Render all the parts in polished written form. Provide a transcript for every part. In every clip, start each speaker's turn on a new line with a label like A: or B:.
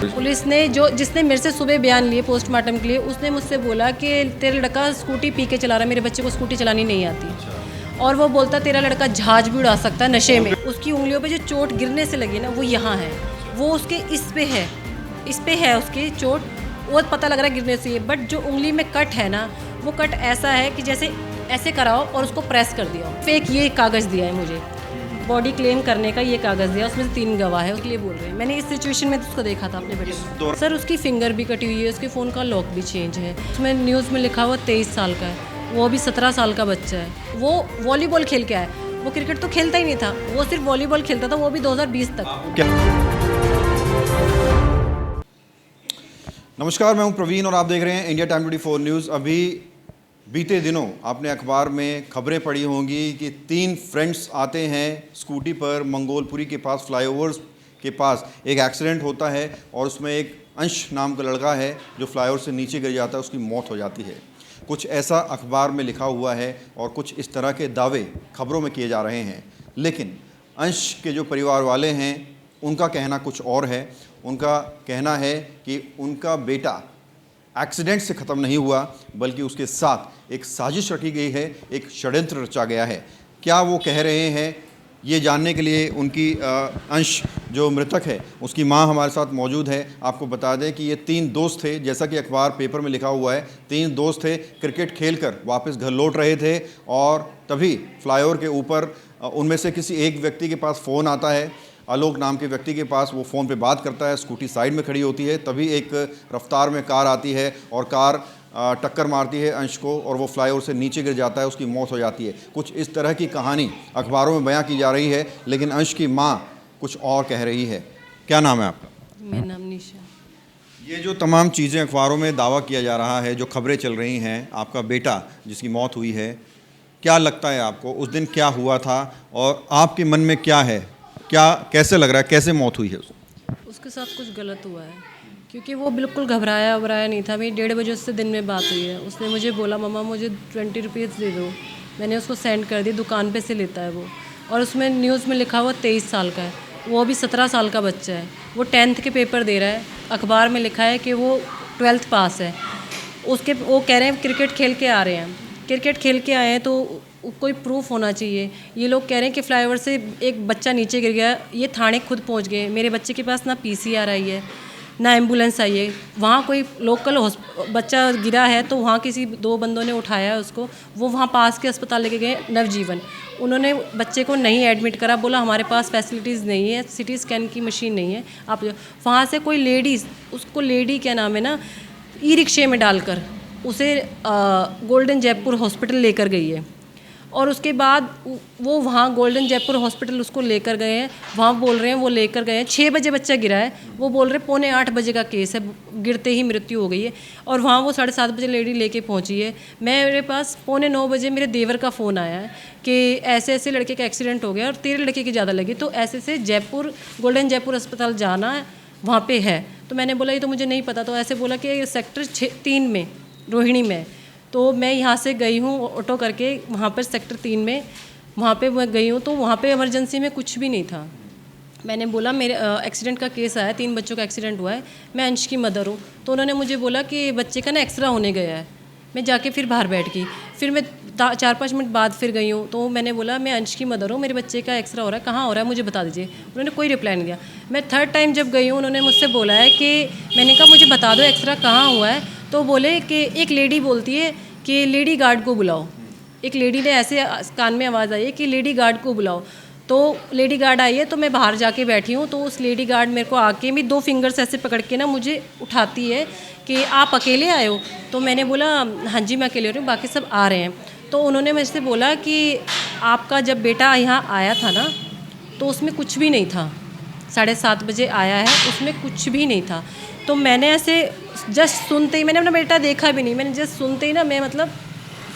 A: Police ने जिसने मेरे से सुबह बयान लिए पोस्टमार्टम के लिए, उसने मुझसे बोला कि तेरा लड़का स्कूटी पी के चला रहा है, मेरे बच्चे को स्कूटी चलानी नहीं आती। और वो बोलता तेरा लड़का जहाज भी उड़ा सकता है नशे में। उसकी उंगलियों पे जो चोट गिरने से लगी ना, वो यहाँ है, वो उसके इस पे है उसकी चोट, वो पता लग रहा है गिरने से। बट जो उंगली में कट है ना, वो कट ऐसा है कि जैसे ऐसे कराओ और उसको प्रेस कर दिया। फेक ये कागज़ दिया है मुझे, बॉडी क्लेम करने का ये कागज़ दिया, उसमें से 3 गवाह है, उसके लिए बोल रहे हैं। मैंने इस सिचुएशन में तो उसको देखा था अपने बेटे को। सर उसकी फिंगर भी कटी हुई है, उसके फ़ोन का लॉक भी चेंज है। उसमें न्यूज़ में लिखा हुआ 23 साल का है, वो अभी 17 साल का बच्चा है। वो वॉलीबॉल खेल के आया, वो क्रिकेट तो खेलता ही नहीं था, वो सिर्फ वॉलीबॉल खेलता था, वो भी 2020 तक।
B: नमस्कार, मैं हूं प्रवीण और आप देख रहे हैं इंडिया टाइम 24 न्यूज़। अभी बीते दिनों आपने अखबार में खबरें पढ़ी होंगी कि 3 फ्रेंड्स आते हैं स्कूटी पर, मंगोलपुरी के पास फ्लाईओवर्स के पास एक एक्सीडेंट होता है और उसमें एक अंश नाम का लड़का है जो फ्लाईओवर से नीचे गिर जाता है, उसकी मौत हो जाती है। कुछ ऐसा अखबार में लिखा हुआ है और कुछ इस तरह के दावे खबरों में किए जा रहे हैं, लेकिन अंश के जो परिवार वाले हैं उनका कहना कुछ और है। उनका कहना है कि उनका बेटा एक्सीडेंट से ख़त्म नहीं हुआ, बल्कि उसके साथ एक साजिश रची गई है, एक षड्यंत्र रचा गया है। क्या वो कह रहे हैं, ये जानने के लिए उनकी अंश जो मृतक है उसकी मां हमारे साथ मौजूद है। आपको बता दें कि ये 3 दोस्त थे, जैसा कि अखबार पेपर में लिखा हुआ है। 3 दोस्त थे, क्रिकेट खेलकर वापस घर लौट रहे थे और तभी फ्लाईओवर के ऊपर उनमें से किसी एक व्यक्ति के पास फ़ोन आता है। आलोक नाम के व्यक्ति के पास वो फ़ोन पे बात करता है, स्कूटी साइड में खड़ी होती है। तभी एक रफ्तार में कार आती है और कार टक्कर मारती है अंश को और वो फ्लाईओवर से नीचे गिर जाता है, उसकी मौत हो जाती है। कुछ इस तरह की कहानी अखबारों में बयां की जा रही है, लेकिन अंश की मां कुछ और कह रही है। क्या नाम है आपका?
A: मेरा नाम निशा।
B: ये जो तमाम चीज़ें अखबारों में दावा किया जा रहा है, जो खबरें चल रही हैं, आपका बेटा जिसकी मौत हुई है, क्या लगता है आपको उस दिन क्या हुआ था और आपके मन में क्या है? क्या कैसे लग रहा है, कैसे मौत हुई है
A: उसके साथ कुछ गलत हुआ है, क्योंकि वो बिल्कुल घबराया नहीं था। मेरी 1:30 बजे उससे दिन में बात हुई है। उसने मुझे बोला मम्मा मुझे 20 रुपीज़ दे दो। मैंने उसको सेंड कर दी, दुकान पे से लेता है वो। और उसमें न्यूज़ में लिखा हुआ 23 साल का है, वो अभी 17 साल का बच्चा है। वो 10th के पेपर दे रहा है, अखबार में लिखा है कि वो 12th पास है। वो कह रहे हैं क्रिकेट खेल के आ रहे हैं, क्रिकेट खेल के आए हैं तो कोई प्रूफ होना चाहिए। ये लोग कह रहे हैं कि फ्लाईओवर से एक बच्चा नीचे गिर गया, ये थाने खुद पहुंच गए। मेरे बच्चे के पास ना पीसीआर आई है, ना एम्बुलेंस आई है। वहाँ कोई लोकल बच्चा गिरा है तो वहाँ किसी 2 बंदों ने उठाया उसको, वो वहाँ पास के अस्पताल लेके गए नवजीवन। उन्होंने बच्चे को नहीं एडमिट करा, बोला हमारे पास फैसिलिटीज़ नहीं है, सिटी स्कैन की मशीन नहीं है। आप वहाँ से कोई लेडीज़, उसको लेडी क्या नाम है ना, ई रिक्शे में डालकर उसे गोल्डन जयपुर हॉस्पिटल लेकर गई है। और उसके बाद वो वहाँ गोल्डन जयपुर हॉस्पिटल उसको लेकर गए हैं। वहाँ बोल रहे हैं वो लेकर गए हैं, 6 बजे बच्चा गिरा है, वो बोल रहे हैं 7:45 बजे का केस है, गिरते ही मृत्यु हो गई है। और वहाँ वो 7:30 बजे लेडी लेके पहुँची है। मेरे पास 8:45 बजे मेरे देवर का फ़ोन आया है कि ऐसे ऐसे लड़के का एक्सीडेंट हो गया और 13 लड़के की ज़्यादा लगी, तो ऐसे से जयपुर गोल्डन जयपुर अस्पताल जाना है, वहाँ पे है। तो मैंने बोला ये तो मुझे नहीं पता। तो ऐसे बोला कि सेक्टर 3 में रोहिणी में। तो मैं यहाँ से गई हूँ ऑटो करके वहाँ पर सेक्टर 3 में, वहाँ पे मैं गई हूँ तो वहाँ पे इमरजेंसी में कुछ भी नहीं था। मैंने बोला मेरे एक्सीडेंट का केस आया, 3 बच्चों का एक्सीडेंट हुआ है, मैं अंश की मदर हूँ। तो उन्होंने मुझे बोला कि बच्चे का ना एक्सरा होने गया है। मैं जाके फिर बाहर बैठ गई। फिर मैं 4-5 मिनट बाद फिर गई हूँ तो मैंने बोला मैं अंश की मदर हूँ, मेरे बच्चे का एक्सरा हो रहा है, कहाँ हो रहा है मुझे बता दीजिए। उन्होंने कोई रिप्लाई नहीं दिया। मैं 3rd टाइम जब गई हूँ, उन्होंने मुझसे बोला है कि मैंने कहा मुझे बता दो एक्सरा कहाँ हुआ है। तो बोले कि एक लेडी बोलती है कि लेडी गार्ड को बुलाओ। एक लेडी ने ऐसे कान में आवाज़ आई है कि लेडी गार्ड को बुलाओ। तो लेडी गार्ड आई है तो मैं बाहर जाके बैठी हूँ। तो उस लेडी गार्ड मेरे को आके भी 2 फिंगर्स ऐसे पकड़ के ना मुझे उठाती है कि आप अकेले आए हो। तो मैंने बोला हाँ जी मैं अकेले हो रही हूँ, बाकी सब आ रहे हैं। तो उन्होंने मुझसे बोला कि आपका जब बेटा यहाँ आया था ना तो उसमें कुछ भी नहीं था, 7:30 बजे आया है, उसमें कुछ भी नहीं था। तो मैंने ऐसे जस्ट सुनते ही, मैंने अपना बेटा देखा भी नहीं, मैंने जस्ट सुनते ही ना मैं मतलब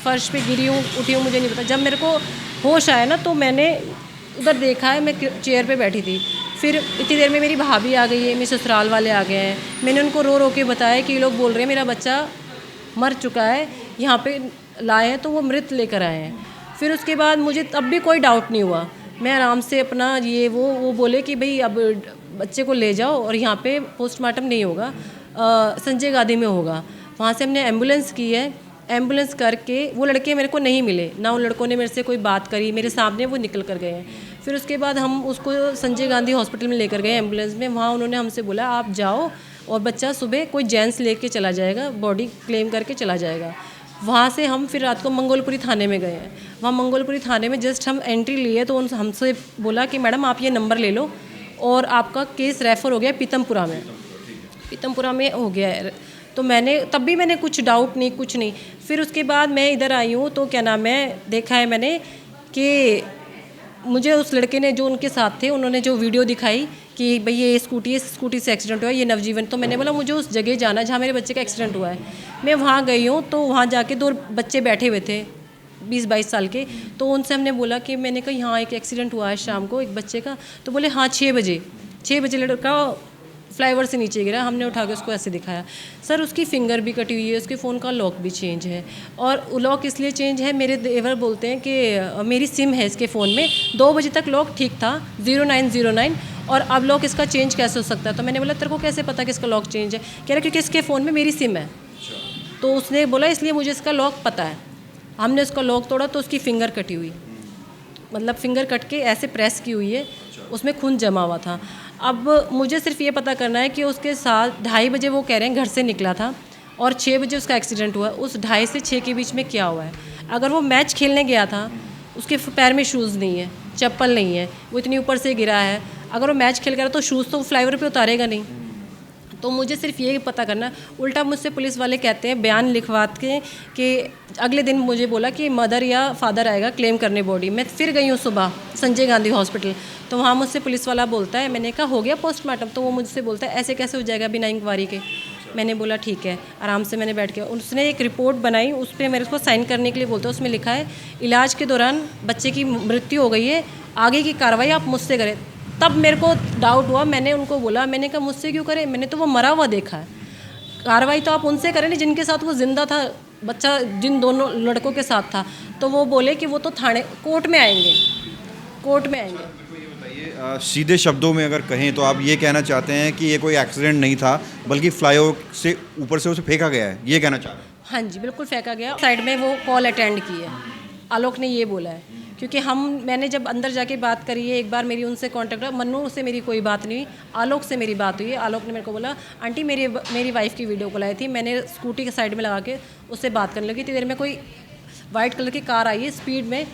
A: फर्श पे गिरी हूँ, उठी हूँ, मुझे नहीं पता। जब मेरे को होश आया ना तो मैंने उधर देखा है, मैं चेयर पे बैठी थी। फिर इतनी देर में मेरी भाभी आ गई है, मेरे ससुराल वाले आ गए हैं। मैंने उनको रो रो के बताया कि ये लोग बोल रहे हैं मेरा बच्चा मर चुका है, यहाँ पे लाए हैं तो वो मृत लेकर आए हैं। फिर उसके बाद मुझे तब भी कोई डाउट नहीं हुआ। मैं आराम से अपना ये वो बोले कि भाई अब बच्चे को ले जाओ और यहाँ पे पोस्टमार्टम नहीं होगा, संजय गांधी में होगा। वहाँ से हमने एम्बुलेंस की है, एम्बुलेंस करके वो लड़के मेरे को नहीं मिले, ना उन लड़कों ने मेरे से कोई बात करी, मेरे सामने वो निकल कर गए हैं। फिर उसके बाद हम उसको संजय गांधी हॉस्पिटल में लेकर गए एम्बुलेंस में। वहाँ उन्होंने हमसे बोला आप जाओ और बच्चा सुबह कोई जेंट्स लेके चला जाएगा, बॉडी क्लेम करके चला जाएगा। वहाँ से हम फिर रात को मंगोलपुरी थाने में गए हैं। वहाँ मंगोलपुरी थाने में जस्ट हम एंट्री लिए तो हमसे बोला कि मैडम आप ये नंबर ले लो और आपका केस रेफ़र हो गया पीतमपुरा में, पीतमपुरा में हो गया है। तो तब भी मैंने कुछ डाउट नहीं, कुछ नहीं। फिर उसके बाद मैं इधर आई हूँ तो क्या नाम है, देखा है मैंने कि मुझे उस लड़के ने जो उनके साथ थे उन्होंने जो वीडियो दिखाई कि भाई ये स्कूटी से एक्सीडेंट हुआ है, ये नवजीवन। तो मैंने बोला मुझे उस जगह जाना है जहाँ मेरे बच्चे का एक्सीडेंट हुआ है। मैं वहाँ गई हूँ तो वहाँ जाके 2 बच्चे बैठे हुए थे 20-22 साल के। तो उनसे हमने बोला कि मैंने कहा यहाँ एक एक्सीडेंट हुआ है शाम को एक बच्चे का। तो बोले हाँ 6 बजे लड़का फ्लाईओवर से नीचे गिरा। हमने उठा के उसको ऐसे दिखाया। सर उसकी फिंगर भी कटी हुई है, उसके फ़ोन का लॉक भी चेंज है। और लॉक इसलिए चेंज है, मेरे देवर बोलते हैं कि मेरी सिम है इसके फ़ोन में, 2 बजे तक लॉक ठीक था 0909 और अब लॉक इसका चेंज कैसे हो सकता है। तो मैंने बोला तेरे को कैसे पता कि इसका लॉक चेंज है? कह रहा क्योंकि इसके फ़ोन में मेरी सिम है। तो उसने बोला इसलिए मुझे इसका लॉक पता है। हमने उसका लॉक तोड़ा तो उसकी फ़िंगर कटी हुई, मतलब फिंगर कट के ऐसे प्रेस की हुई है, उसमें खून जमा हुआ था। अब मुझे सिर्फ ये पता करना है कि उसके साथ 2:30 बजे वो कह रहे हैं घर से निकला था और 6 बजे उसका एक्सीडेंट हुआ। उस 2:30 से 6 के बीच में क्या हुआ है? अगर वो मैच खेलने गया था, उसके पैर में शूज़ नहीं है, चप्पल नहीं है, वो इतनी ऊपर से गिरा है, अगर वो मैच खेल गया तो शूज़ तो फ्लाईओवर पे उतारेगा नहीं। तो मुझे सिर्फ ये पता करना। उल्टा मुझसे पुलिस वाले कहते हैं बयान लिखवा के कि अगले दिन मुझे बोला कि मदर या फादर आएगा क्लेम करने बॉडी। मैं फिर गई हूँ सुबह संजय गांधी हॉस्पिटल, तो वहाँ मुझसे पुलिस वाला बोलता है, मैंने कहा हो गया पोस्टमार्टम? तो वो मुझसे बोलता है ऐसे कैसे हो जाएगा बिना इंक्वायरी के। मैंने बोला ठीक है, आराम से मैंने बैठ के उसने एक रिपोर्ट बनाई, उस पर मेरे को साइन करने के लिए बोलता है। उसमें लिखा है इलाज के दौरान बच्चे की मृत्यु हो गई है, आगे की कार्रवाई आप मुझसे करें। तब मेरे को डाउट हुआ, मैंने उनको बोला, मैंने कहा मुझसे क्यों करें, मैंने तो वो मरा हुआ देखा है। कार्रवाई तो आप उनसे करें नहीं जिनके साथ वो जिंदा था, बच्चा जिन दोनों लड़कों के साथ था। तो वो बोले कि वो तो थाने कोर्ट में आएंगे, कोर्ट में आएंगे।
B: सीधे शब्दों में अगर कहें तो आप ये कहना चाहते हैं कि ये कोई एक्सीडेंट नहीं था बल्कि फ्लाईओवर से ऊपर से उसे फेंका गया है, ये कहना चाह रहे हैं?
A: हाँ जी बिल्कुल फेंका गया। साइड में वो कॉल अटेंड की है, आलोक ने ये बोला है। क्योंकि मैंने जब अंदर जाके बात करी है, एक बार मेरी उनसे कांटेक्ट हुआ, मन्नू से मेरी कोई बात नहीं हुई, आलोक से मेरी बात हुई है। आलोक ने मेरे को बोला आंटी मेरी वाइफ की वीडियो कॉल आई थी, मैंने स्कूटी के साइड में लगा के उससे बात करने लगी। इतनी देर में कोई वाइट कलर की कार आई है स्पीड में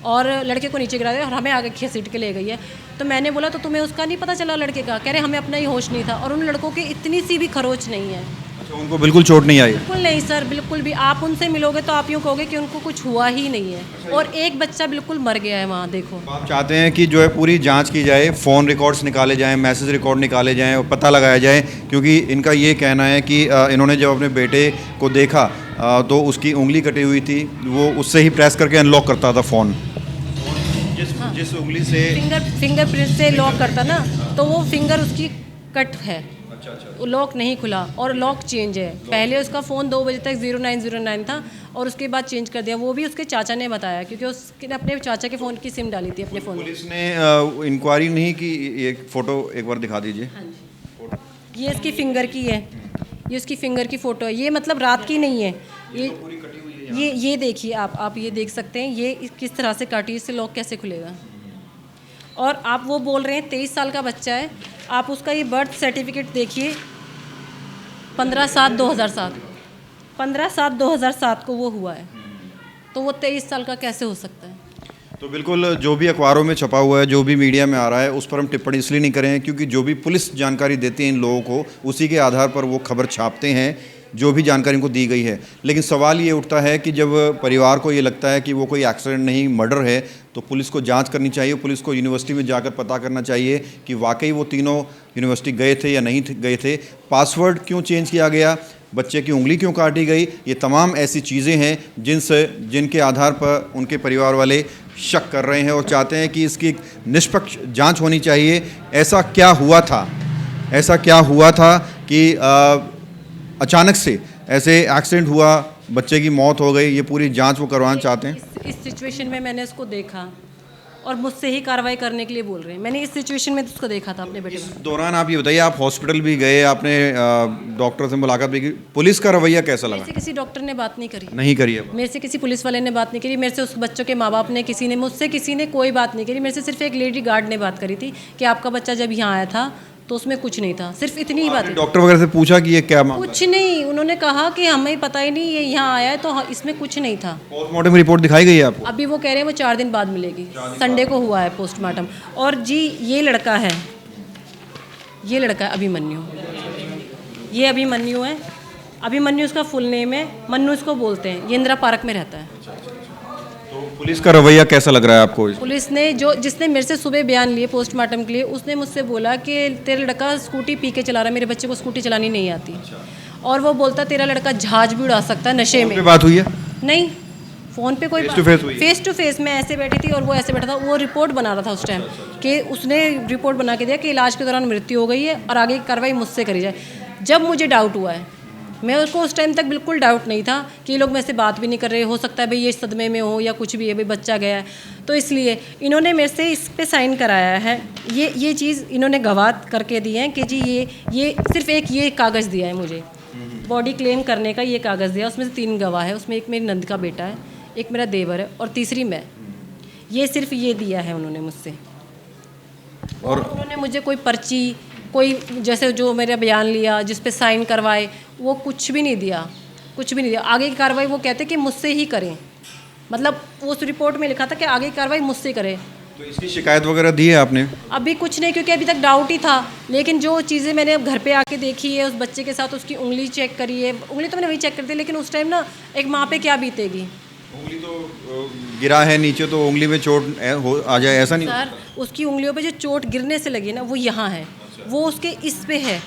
A: और लड़के को नीचे गिरा दिया और हमें आगे घसीट के ले गई है। तो मैंने बोला तो तुम्हें उसका नहीं पता चला लड़के का? कह रहे हमें अपना ही होश नहीं था। और उन लड़कों की इतनी सी भी खरोच नहीं है।
B: अच्छा, उनको बिल्कुल चोट नहीं आई?
A: बिल्कुल नहीं सर, बिल्कुल भी। आप उनसे मिलोगे तो आप यूँ कहोगे कि उनको कुछ हुआ ही नहीं है। और एक बच्चा बिल्कुल मर गया है वहाँ, देखो।
B: आप चाहते हैं कि जो है पूरी जांच की जाए, फ़ोन रिकॉर्ड्स निकाले जाएं, मैसेज रिकॉर्ड निकाले जाएं और पता लगाया जाए, क्योंकि इनका ये कहना है कि इन्होंने जब अपने बेटे को देखा तो उसकी उंगली कटी हुई थी, वो उससे ही प्रेस करके अनलॉक करता था फ़ोन। जिस उंगली से
A: फिंगरप्रिंट से लॉक करता ना, तो वो फिंगर उसकी कट है। अच्छा। लॉक नहीं खुला और लॉक चेंज है। पहले उसका फ़ोन 2 बजे तक 0909 था और उसके बाद चेंज कर दिया। वो भी उसके चाचा ने बताया, क्योंकि उसने अपने चाचा के फ़ोन की सिम डाली थी अपने फ़ोन में।
B: पुलिस ने इंक्वायरी नहीं की? ये फ़ोटो एक बार दिखा दीजिए।
A: हाँ जी, ये इसकी फिंगर की है, ये उसकी फिंगर की फ़ोटो है। ये मतलब रात की नहीं है, ये देखिए आप ये देख सकते हैं, ये किस तरह से काटी, इससे लॉक कैसे खुलेगा। और आप वो बोल रहे हैं 23 साल का बच्चा है, आप उसका ये बर्थ सर्टिफिकेट देखिए, 15/7/2007 15/7/2007 को वो हुआ है, तो वो 23 साल का कैसे हो सकता है?
B: तो बिल्कुल जो भी अखबारों में छपा हुआ है, जो भी मीडिया में आ रहा है, उस पर हम टिप्पणी इसलिए नहीं करें क्योंकि जो भी पुलिस जानकारी देती है इन लोगों को, उसी के आधार पर वो खबर छापते हैं जो भी जानकारी इनको दी गई है। लेकिन सवाल ये उठता है कि जब परिवार को ये लगता है कि वो कोई एक्सीडेंट नहीं, मर्डर है, तो पुलिस को जांच करनी चाहिए। पुलिस को यूनिवर्सिटी में जाकर पता करना चाहिए कि वाकई वो तीनों यूनिवर्सिटी गए थे या नहीं गए थे। पासवर्ड क्यों चेंज किया गया, बच्चे की उंगली क्यों काटी गई, ये तमाम ऐसी चीज़ें हैं जिनके आधार पर उनके परिवार वाले शक कर रहे हैं और चाहते हैं कि इसकी निष्पक्ष जाँच होनी चाहिए। ऐसा क्या हुआ था कि अचानक से ऐसे एक्सीडेंट हुआ, बच्चे की मौत हो गई, ये पूरी जांच वो करवाना चाहते हैं।
A: इस सिचुएशन में मैंने उसको देखा और मुझसे ही कार्रवाई करने के लिए बोल रहे हैं। मैंने इस सिचुएशन में उसको देखा था अपने बेटे
B: इस
A: को।
B: दौरान आप ये बताइए, आप हॉस्पिटल भी गए, आपने डॉक्टर से मुलाकात भी की, पुलिस का रवैया कैसा
A: मेरे
B: लगा?
A: से किसी डॉक्टर ने बात नहीं करी,
B: नहीं करी है?
A: मेरे से किसी पुलिस वाले ने बात नहीं करी, मेरे से उस बच्चों के माँ बाप ने, किसी ने, मुझसे किसी ने कोई बात नहीं करी। मेरे से सिर्फ एक लेडी गार्ड ने बात करी थी कि आपका बच्चा जब यहाँ आया था तो उसमें कुछ नहीं था, सिर्फ इतनी ही बात है।
B: डॉक्टर वगैरह से पूछा कि ये क्या मामला
A: कुछ नहीं, उन्होंने कहा कि हमें पता ही नहीं, ये यहाँ आया है तो इसमें कुछ नहीं था।
B: है? पोस्टमार्टम रिपोर्ट दिखाई गई है आपको?
A: अभी वो कह रहे हैं वो 4 दिन बाद मिलेगी, संडे को हुआ है पोस्टमार्टम। और जी ये लड़का है, ये लड़का है अभिमन्यु, ये अभिमन्यु है। अभिमन्यु उसका फुल नेम है, मन्नू इसको बोलते हैं। ये इंदिरा पार्क में रहता है।
B: तो पुलिस का रवैया कैसा लग रहा है आपको?
A: पुलिस ने जिसने मेरे से सुबह बयान लिए पोस्टमार्टम के लिए, उसने मुझसे बोला कि तेरा लड़का स्कूटी पी के चला रहा है, मेरे बच्चे को स्कूटी चलानी नहीं आती। और वो बोलता तेरा लड़का जहाज भी उड़ा सकता है नशे में।
B: बात हुई है?
A: नहीं, फ़ोन पे कोई
B: Face to face हुई है?
A: Face to face. मैं ऐसे बैठी थी और वो ऐसे बैठा था। वो रिपोर्ट बना रहा था उस टाइम कि उसने रिपोर्ट बना के दिया कि इलाज के दौरान मृत्यु हो गई है और आगे की कार्रवाई मुझसे करी जाए। जब मुझे डाउट हुआ है, मैं उसको उस टाइम तक बिल्कुल डाउट नहीं था कि ये लोग मेरे से बात भी नहीं कर रहे, हो सकता है भाई ये सदमे में हो या कुछ भी है, भाई बच्चा गया है। तो इसलिए इन्होंने मेरे से इस पे साइन कराया है। ये चीज़ इन्होंने गवाह करके दी है कि जी ये सिर्फ एक ये कागज़ दिया है मुझे, बॉडी क्लेम करने का ये कागज़ दिया। उसमें से 3 गवाह है, उसमें एक मेरी नंद का बेटा है, एक मेरा देवर है और तीसरी मैं। ये सिर्फ ये दिया है उन्होंने मुझसे। और उन्होंने मुझे कोई पर्ची, कोई जैसे जो मेरा बयान लिया जिस पे साइन करवाए, वो कुछ भी नहीं दिया, कुछ भी नहीं दिया। आगे की कार्रवाई वो कहते कि मुझसे ही करें, मतलब उस रिपोर्ट में लिखा था कि आगे की कार्रवाई मुझसे करें।
B: तो इसकी शिकायत वगैरह दी है आपने?
A: अभी कुछ नहीं, क्योंकि अभी तक डाउट ही था। लेकिन जो चीज़ें मैंने अब घर पे आके देखी है, उस बच्चे के साथ उसकी उंगली चेक करी है। उंगली तो मैंने वही चेक कर दी, लेकिन उस टाइम ना एक माँ पे क्या बीतेगी।
B: उंगली तो गिरा है नीचे, तो उंगली में चोट आ जाए ऐसा नहीं?
A: सर उसकी उंगलियों पे जो चोट गिरने से लगी ना, वो यहाँ है, वो उसके इस पे है,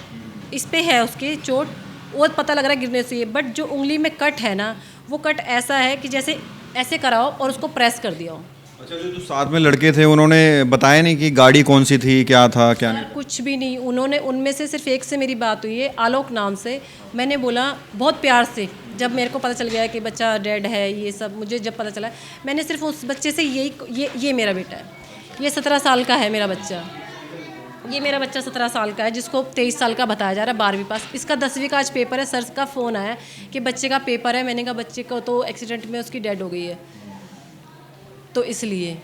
A: इस पे है उसके चोट, वो पता लग रहा है गिरने से ही। बट जो उंगली में कट है ना, वो कट ऐसा है कि जैसे ऐसे कराओ और उसको प्रेस कर दिया हो।
B: अच्छा, जो साथ में लड़के थे उन्होंने बताया नहीं कि गाड़ी कौन सी थी, क्या था क्या नहीं?
A: कुछ भी नहीं। उन्होंने, उनमें से सिर्फ एक से मेरी बात हुई है, आलोक नाम से। मैंने बोला बहुत प्यार से, जब मेरे को पता चल गया कि बच्चा डेड है, ये सब मुझे जब पता चला, मैंने सिर्फ उस बच्चे से ये मेरा बेटा है, ये 17 साल का है मेरा बच्चा, ये मेरा बच्चा 17 साल का है, जिसको 23 साल का बताया जा रहा है, 12वीं पास। इसका 10वीं का आज पेपर है। सर का फ़ोन आया कि बच्चे का पेपर है। मैंने कहा बच्चे को तो एक्सीडेंट में उसकी डेड हो गई है, तो इसलिए।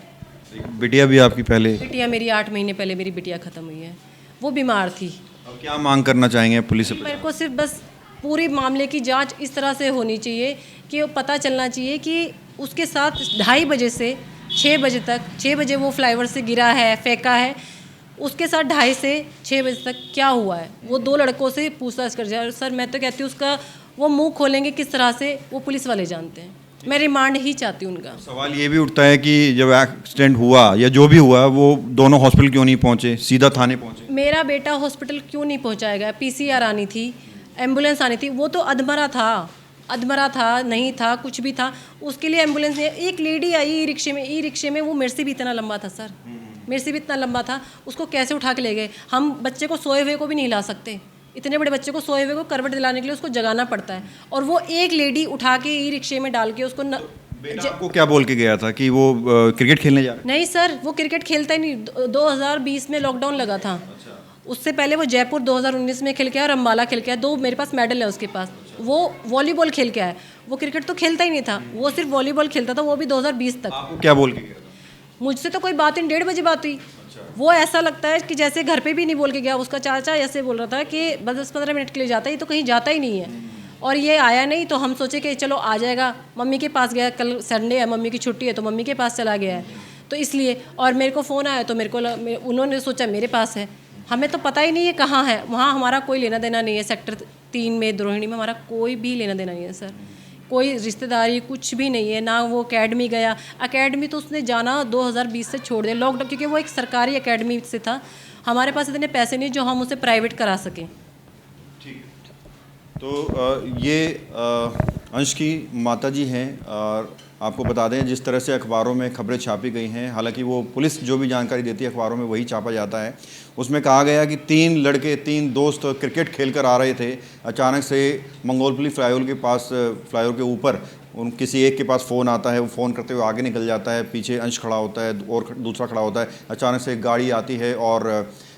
B: बिटिया भी आपकी पहले?
A: बिटिया मेरी 8 महीने पहले मेरी बिटिया ख़त्म हुई है, वो बीमार थी।
B: अब क्या मांग करना चाहेंगे पुलिस से?
A: मेरे को सिर्फ बस पूरी मामले की जांच इस तरह से होनी चाहिए कि वो पता चलना चाहिए कि उसके साथ 2:30 बजे से 6 बजे तक, 6 बजे वो फ्लाईओवर से गिरा है, फेंका है, उसके साथ 2:30 से 6 बजे तक क्या हुआ है, वो 2 लड़कों से पूछताछ कर जाए। सर मैं तो कहती हूँ उसका वो मुंह खोलेंगे किस तरह से, वो पुलिस वाले जानते हैं। मैं रिमांड ही चाहती हूँ उनका।
B: सवाल ये भी उठता है कि जब एक्सीडेंट हुआ या जो भी हुआ, वो दोनों हॉस्पिटल क्यों नहीं पहुंचे, सीधा थाने पहुंचे?
A: मेरा बेटा हॉस्पिटल क्यों नहीं पहुंचाया गया? पीसीआर आनी थी, एम्बुलेंस आनी थी, वो तो अधमरा था, नहीं था, कुछ भी था, उसके लिए एम्बुलेंस नहीं। एक लेडी आई ई रिक्शे में, वो मेरे से भी इतना लंबा था सर, मेरे से भी इतना लंबा था, उसको कैसे उठा के ले गए? हम बच्चे को सोए हुए को भी नहीं ला सकते, इतने बड़े बच्चे को सोए हुए को करवट दिलाने के लिए उसको जगाना पड़ता है, और वो एक लेडी उठा के ई रिक्शे में डाल के उसको
B: बेटा आपको क्या बोल के गया था कि वो क्रिकेट खेलने जा रहा है?
A: नहीं सर, वो क्रिकेट खेलता ही नहीं। 2020 में लॉकडाउन लगा था, उससे पहले वो जयपुर 2019 में खेल के आया और अम्बाला खेल के आया, 2 मेरे पास मेडल है उसके पास। वो वॉलीबॉल खेल के आया, वो क्रिकेट तो खेलता ही नहीं था, वो सिर्फ वॉलीबॉल खेलता था, वो भी 2020 तक।
B: आपको क्या बोल के गया था?
A: मुझसे तो कोई बात नहीं, 1:30 बजे बात हुई। वो ऐसा लगता है कि जैसे घर पे भी नहीं बोल के गया। उसका चाचा ऐसे बोल रहा था कि बस 10-15 मिनट के लिए जाता है, ये तो कहीं जाता ही नहीं है, और ये आया नहीं। तो हम सोचे कि चलो आ जाएगा, मम्मी के पास गया, कल संडे है, मम्मी की छुट्टी है, तो मम्मी के पास चला गया है, तो इसलिए। और मेरे को फ़ोन आया तो उन्होंने सोचा मेरे पास है, हमें तो पता ही नहीं है कहाँ है। वहाँ हमारा कोई लेना देना नहीं है, सेक्टर 3 में, द्रोहिणी में हमारा कोई भी लेना देना नहीं है सर, कोई रिश्तेदारी कुछ भी नहीं है ना। वो एकेडमी गया, एकेडमी तो उसने जाना 2020 से छोड़ दिया, लॉकडाउन, क्योंकि वो एक सरकारी एकेडमी से था। हमारे पास इतने पैसे नहीं जो हम उसे प्राइवेट करा सकें।
B: ठीक है, तो ये अंश की माताजी हैं, और आपको बता दें जिस तरह से अखबारों में खबरें छापी गई हैं, हालांकि वो पुलिस जो भी जानकारी देती है अखबारों में वही छापा जाता है। उसमें कहा गया कि 3 लड़के, 3 दोस्त क्रिकेट खेल कर आ रहे थे, अचानक से मंगोलपल्ली फ्लाईओवर के पास, फ्लाईओवर के ऊपर उन किसी एक के पास फ़ोन आता है, वो फ़ोन करते हुए आगे निकल जाता है, पीछे अंश खड़ा होता है और दूसरा खड़ा होता है, अचानक से एक गाड़ी आती है और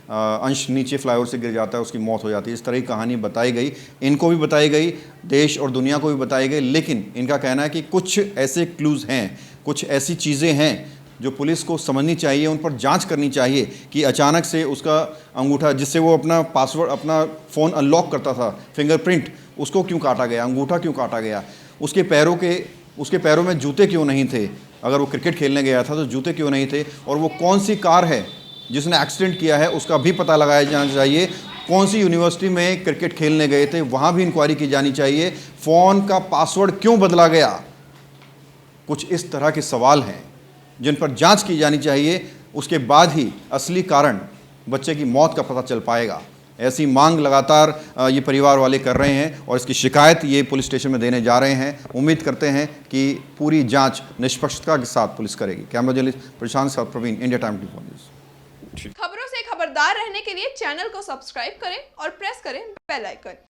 B: अंश नीचे फ्लाईओवर से गिर जाता है, उसकी मौत हो जाती है। इस तरह की कहानी बताई गई, इनको भी बताई गई, देश और दुनिया को भी बताई गई, लेकिन इनका कहना है कि कुछ ऐसे क्लूज़ हैं, कुछ ऐसी चीज़ें हैं जो पुलिस को समझनी चाहिए, उन पर जांच करनी चाहिए कि अचानक से उसका अंगूठा, जिससे वो अपना पासवर्ड, अपना फ़ोन अनलॉक करता था, फिंगरप्रिंट, उसको क्यों काटा गया, अंगूठा क्यों काटा गया, उसके पैरों में जूते क्यों नहीं थे, अगर वो क्रिकेट खेलने गया था तो जूते क्यों नहीं थे, और वो कौन सी कार है जिसने एक्सीडेंट किया है उसका भी पता लगाया जाना चाहिए, कौन सी यूनिवर्सिटी में क्रिकेट खेलने गए थे वहाँ भी इंक्वायरी की जानी चाहिए, फ़ोन का पासवर्ड क्यों बदला गया। कुछ इस तरह के सवाल हैं जिन पर जांच की जानी चाहिए, उसके बाद ही असली कारण बच्चे की मौत का पता चल पाएगा। ऐसी मांग लगातार ये परिवार वाले कर रहे हैं और इसकी शिकायत ये पुलिस स्टेशन में देने जा रहे हैं। उम्मीद करते हैं कि पूरी जांच निष्पक्षता के साथ पुलिस करेगी। कैमरा जर्नलिस्ट प्रशांत साथ प्रवीण, इंडिया टाइम 24 न्यूज़।
C: खबरों से खबरदार रहने के लिए चैनल को सब्सक्राइब करें और प्रेस करें बेल आइकन।